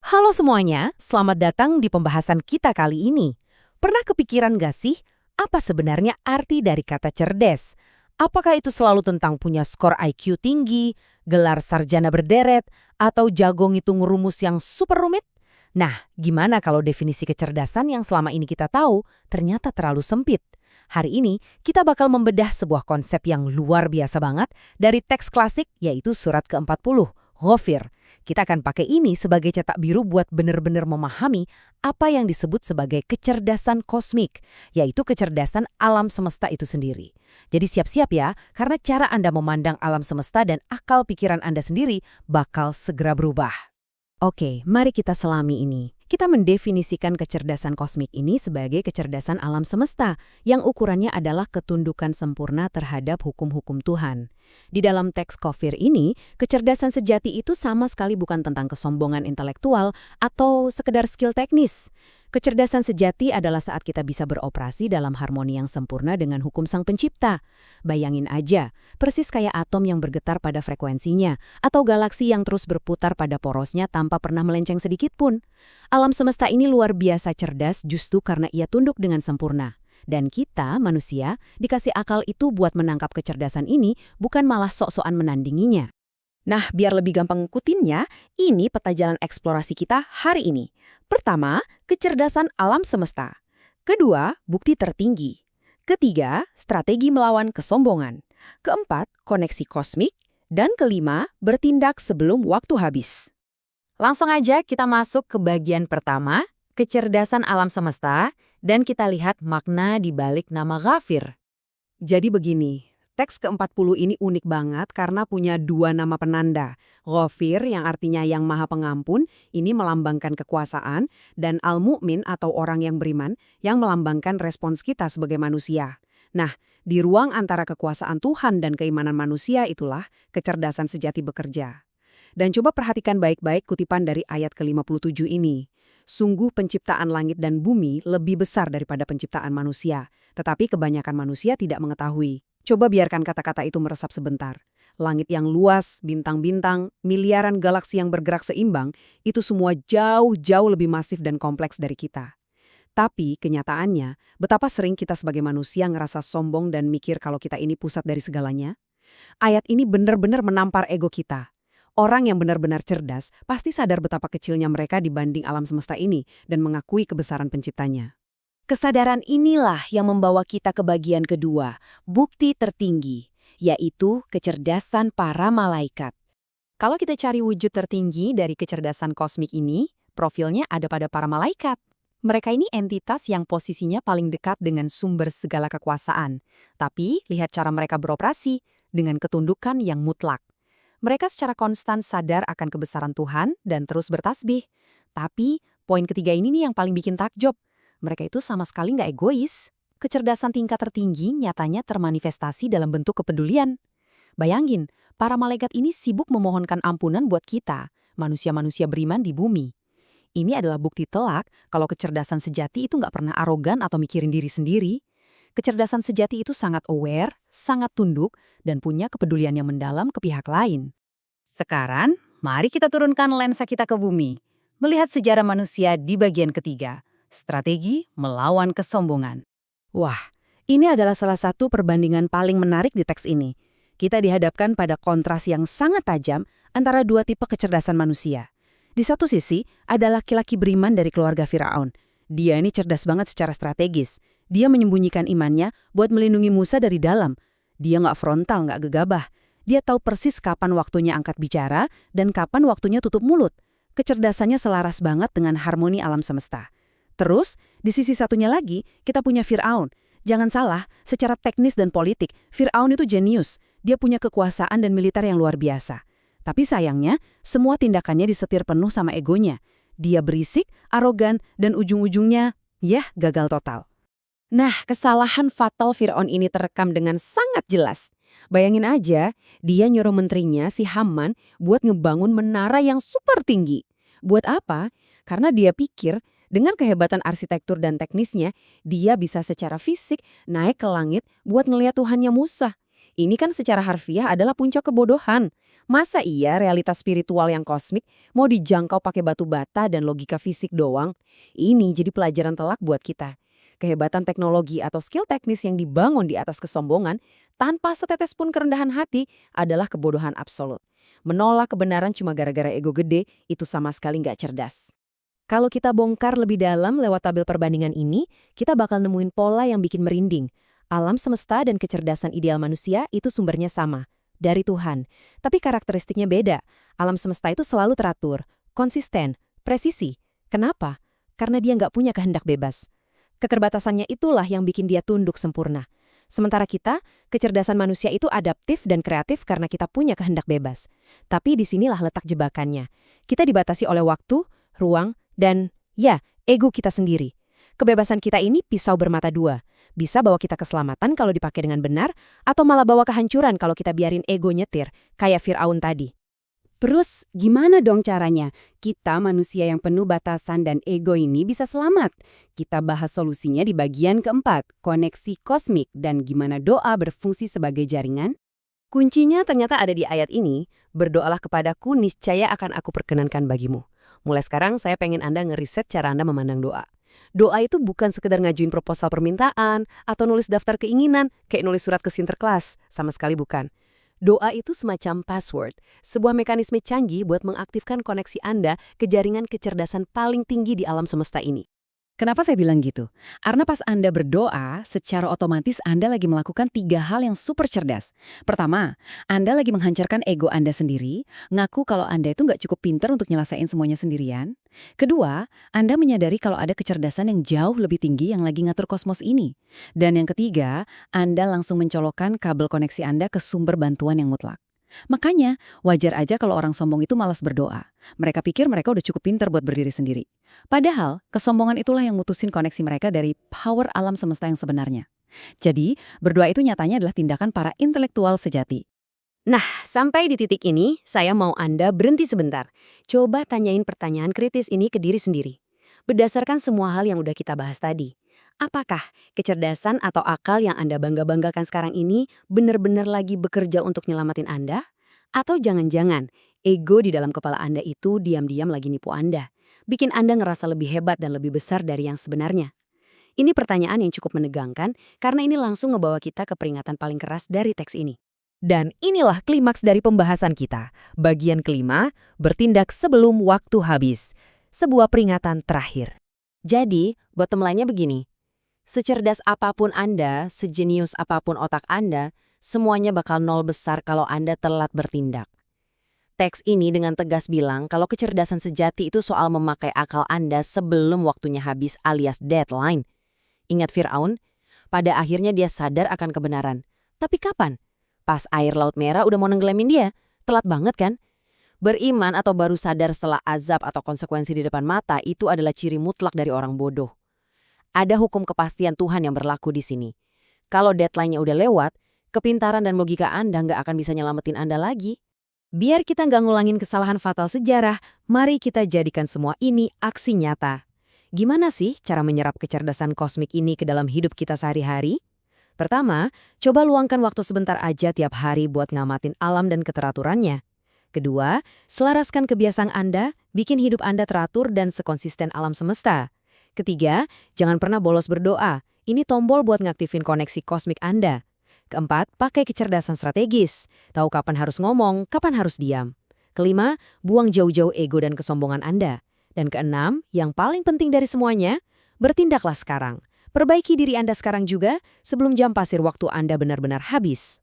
Halo semuanya, selamat datang di pembahasan kita kali ini. Pernah kepikiran gak sih, apa sebenarnya arti dari kata cerdas? Apakah itu selalu tentang punya skor IQ tinggi, gelar sarjana berderet, atau jago ngitung rumus yang super rumit? Nah, gimana kalau definisi kecerdasan yang selama ini kita tahu ternyata terlalu sempit? Hari ini, kita bakal membedah sebuah konsep yang luar biasa banget dari teks klasik, yaitu surat ke-40, Ghafir. Kita akan pakai ini sebagai cetak biru buat benar-benar memahami apa yang disebut sebagai kecerdasan kosmik, yaitu kecerdasan alam semesta itu sendiri. Jadi siap-siap ya, karena cara Anda memandang alam semesta dan akal pikiran Anda sendiri bakal segera berubah. Oke, mari kita selami ini. Kita mendefinisikan kecerdasan kosmik ini sebagai kecerdasan alam semesta, yang ukurannya adalah ketundukan sempurna terhadap hukum-hukum Tuhan. Di dalam teks Ghafir ini, kecerdasan sejati itu sama sekali bukan tentang kesombongan intelektual atau sekedar skill teknis. Kecerdasan sejati adalah saat kita bisa beroperasi dalam harmoni yang sempurna dengan hukum Sang Pencipta. Bayangin aja, persis kayak atom yang bergetar pada frekuensinya, atau galaksi yang terus berputar pada porosnya tanpa pernah melenceng sedikit pun. Alam semesta ini luar biasa cerdas justru karena ia tunduk dengan sempurna. Dan kita, manusia, dikasih akal itu buat menangkap kecerdasan ini, bukan malah sok-sokan menandinginya. Nah, biar lebih gampang ngikutinnya, ini peta jalan eksplorasi kita hari ini. Pertama, kecerdasan alam semesta. Kedua, bukti tertinggi. Ketiga, strategi melawan kesombongan. Keempat, koneksi kosmik. Dan kelima, bertindak sebelum waktu habis. Langsung aja kita masuk ke bagian pertama, kecerdasan alam semesta, dan kita lihat makna di balik nama Ghafir. Jadi begini, teks ke-40 ini unik banget karena punya dua nama penanda. Ghafir yang artinya yang maha pengampun, ini melambangkan kekuasaan, dan Al-Mu'min atau orang yang beriman yang melambangkan respons kita sebagai manusia. Nah, di ruang antara kekuasaan Tuhan dan keimanan manusia itulah kecerdasan sejati bekerja. Dan coba perhatikan baik-baik kutipan dari ayat ke-57 ini. Sungguh penciptaan langit dan bumi lebih besar daripada penciptaan manusia, tetapi kebanyakan manusia tidak mengetahui. Coba biarkan kata-kata itu meresap sebentar. Langit yang luas, bintang-bintang, miliaran galaksi yang bergerak seimbang, itu semua jauh-jauh lebih masif dan kompleks dari kita. Tapi kenyataannya, betapa sering kita sebagai manusia ngerasa sombong dan mikir kalau kita ini pusat dari segalanya. Ayat ini benar-benar menampar ego kita. Orang yang benar-benar cerdas pasti sadar betapa kecilnya mereka dibanding alam semesta ini dan mengakui kebesaran penciptanya. Kesadaran inilah yang membawa kita ke bagian kedua, bukti tertinggi, yaitu kecerdasan para malaikat. Kalau kita cari wujud tertinggi dari kecerdasan kosmik ini, profilnya ada pada para malaikat. Mereka ini entitas yang posisinya paling dekat dengan sumber segala kekuasaan. Tapi lihat cara mereka beroperasi dengan ketundukan yang mutlak. Mereka secara konstan sadar akan kebesaran Tuhan dan terus bertasbih. Tapi, poin ketiga ini nih yang paling bikin takjub. Mereka itu sama sekali nggak egois. Kecerdasan tingkat tertinggi nyatanya termanifestasi dalam bentuk kepedulian. Bayangin, para malaikat ini sibuk memohonkan ampunan buat kita, manusia-manusia beriman di bumi. Ini adalah bukti telak kalau kecerdasan sejati itu nggak pernah arogan atau mikirin diri sendiri. Kecerdasan sejati itu sangat aware, sangat tunduk, dan punya kepedulian yang mendalam ke pihak lain. Sekarang, mari kita turunkan lensa kita ke bumi. Melihat sejarah manusia di bagian ketiga, strategi melawan kesombongan. Wah, ini adalah salah satu perbandingan paling menarik di teks ini. Kita dihadapkan pada kontras yang sangat tajam antara dua tipe kecerdasan manusia. Di satu sisi, ada laki-laki beriman dari keluarga Firaun. Dia ini cerdas banget secara strategis. Dia menyembunyikan imannya buat melindungi Musa dari dalam. Dia nggak frontal, nggak gegabah. Dia tahu persis kapan waktunya angkat bicara dan kapan waktunya tutup mulut. Kecerdasannya selaras banget dengan harmoni alam semesta. Terus, di sisi satunya lagi, kita punya Firaun. Jangan salah, secara teknis dan politik, Firaun itu jenius. Dia punya kekuasaan dan militer yang luar biasa. Tapi sayangnya, semua tindakannya disetir penuh sama egonya. Dia berisik, arogan, dan ujung-ujungnya, gagal total. Nah, kesalahan fatal Firaun ini terekam dengan sangat jelas. Bayangin aja, dia nyuruh menterinya si Haman buat ngebangun menara yang super tinggi. Buat apa? Karena dia pikir dengan kehebatan arsitektur dan teknisnya, dia bisa secara fisik naik ke langit buat ngeliat Tuhannya Musa. Ini kan secara harfiah adalah puncak kebodohan. Masa iya realitas spiritual yang kosmik mau dijangkau pakai batu bata dan logika fisik doang? Ini jadi pelajaran telak buat kita. Kehebatan teknologi atau skill teknis yang dibangun di atas kesombongan tanpa setetes pun kerendahan hati adalah kebodohan absolut. Menolak kebenaran cuma gara-gara ego gede itu sama sekali nggak cerdas. Kalau kita bongkar lebih dalam lewat tabel perbandingan ini, kita bakal nemuin pola yang bikin merinding. Alam semesta dan kecerdasan ideal manusia itu sumbernya sama, dari Tuhan. Tapi karakteristiknya beda. Alam semesta itu selalu teratur, konsisten, presisi. Kenapa? Karena dia nggak punya kehendak bebas. Keterbatasannya itulah yang bikin dia tunduk sempurna. Sementara kita, kecerdasan manusia itu adaptif dan kreatif karena kita punya kehendak bebas. Tapi disinilah letak jebakannya. Kita dibatasi oleh waktu, ruang, dan, ya, ego kita sendiri. Kebebasan kita ini pisau bermata dua. Bisa bawa kita keselamatan kalau dipakai dengan benar, atau malah bawa kehancuran kalau kita biarin ego nyetir, kayak Fir'aun tadi. Terus, gimana dong caranya? Kita manusia yang penuh batasan dan ego ini bisa selamat. Kita bahas solusinya di bagian keempat, koneksi kosmik dan gimana doa berfungsi sebagai jaringan. Kuncinya ternyata ada di ayat ini, berdoalah kepadaku niscaya akan aku perkenankan bagimu. Mulai sekarang saya pengen Anda ngeriset cara Anda memandang doa. Doa itu bukan sekedar ngajuin proposal permintaan atau nulis daftar keinginan kayak nulis surat ke Sinterklas, sama sekali bukan. Doa itu semacam password, sebuah mekanisme canggih buat mengaktifkan koneksi Anda ke jaringan kecerdasan paling tinggi di alam semesta ini. Kenapa saya bilang gitu? Karena pas Anda berdoa, secara otomatis Anda lagi melakukan 3 hal yang super cerdas. Pertama, Anda lagi menghancurkan ego Anda sendiri, ngaku kalau Anda itu nggak cukup pinter untuk nyelesain semuanya sendirian. Kedua, Anda menyadari kalau ada kecerdasan yang jauh lebih tinggi yang lagi ngatur kosmos ini. Dan yang ketiga, Anda langsung mencolokkan kabel koneksi Anda ke sumber bantuan yang mutlak. Makanya, wajar aja kalau orang sombong itu malas berdoa. Mereka pikir mereka udah cukup pinter buat berdiri sendiri. Padahal, kesombongan itulah yang mutusin koneksi mereka dari power alam semesta yang sebenarnya. Jadi, berdoa itu nyatanya adalah tindakan para intelektual sejati. Nah, sampai di titik ini, saya mau Anda berhenti sebentar. Coba tanyain pertanyaan kritis ini ke diri sendiri. Berdasarkan semua hal yang udah kita bahas tadi, apakah kecerdasan atau akal yang Anda bangga-banggakan sekarang ini benar-benar lagi bekerja untuk nyelamatin Anda? Atau jangan-jangan ego di dalam kepala Anda itu diam-diam lagi nipu Anda, bikin Anda ngerasa lebih hebat dan lebih besar dari yang sebenarnya? Ini pertanyaan yang cukup menegangkan karena ini langsung ngebawa kita ke peringatan paling keras dari teks ini. Dan inilah klimaks dari pembahasan kita. Bagian kelima, bertindak sebelum waktu habis. Sebuah peringatan terakhir. Jadi, bottom line-nya begini. Secerdas apapun Anda, sejenius apapun otak Anda, semuanya bakal nol besar kalau Anda telat bertindak. Teks ini dengan tegas bilang kalau kecerdasan sejati itu soal memakai akal Anda sebelum waktunya habis alias deadline. Ingat Fir'aun? Pada akhirnya dia sadar akan kebenaran. Tapi kapan? Pas air Laut Merah udah mau nenggelamin dia. Telat banget kan? Beriman atau baru sadar setelah azab atau konsekuensi di depan mata itu adalah ciri mutlak dari orang bodoh. Ada hukum kepastian Tuhan yang berlaku di sini. Kalau deadline-nya udah lewat, kepintaran dan logika Anda nggak akan bisa nyelamatin Anda lagi. Biar kita nggak ngulangin kesalahan fatal sejarah, mari kita jadikan semua ini aksi nyata. Gimana sih cara menyerap kecerdasan kosmik ini ke dalam hidup kita sehari-hari? Pertama, coba luangkan waktu sebentar aja tiap hari buat ngamatin alam dan keteraturannya. Kedua, selaraskan kebiasaan Anda, bikin hidup Anda teratur dan sekonsisten alam semesta. Ketiga, jangan pernah bolos berdoa. Ini tombol buat ngaktifin koneksi kosmik Anda. Keempat, pakai kecerdasan strategis. Tahu kapan harus ngomong, kapan harus diam. Kelima, buang jauh-jauh ego dan kesombongan Anda. Dan keenam, yang paling penting dari semuanya, bertindaklah sekarang. Perbaiki diri Anda sekarang juga sebelum jam pasir waktu Anda benar-benar habis.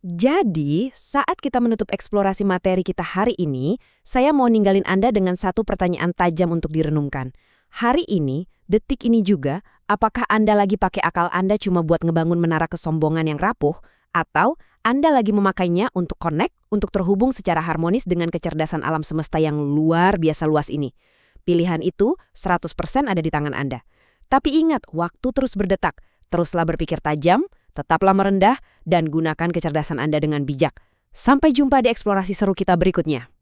Jadi, saat kita menutup eksplorasi materi kita hari ini, saya mau ninggalin Anda dengan satu pertanyaan tajam untuk direnungkan. Hari ini, detik ini juga, apakah Anda lagi pakai akal Anda cuma buat ngebangun menara kesombongan yang rapuh? Atau Anda lagi memakainya untuk connect, untuk terhubung secara harmonis dengan kecerdasan alam semesta yang luar biasa luas ini? Pilihan itu 100% ada di tangan Anda. Tapi ingat, waktu terus berdetak. Teruslah berpikir tajam, tetaplah merendah, dan gunakan kecerdasan Anda dengan bijak. Sampai jumpa di eksplorasi seru kita berikutnya.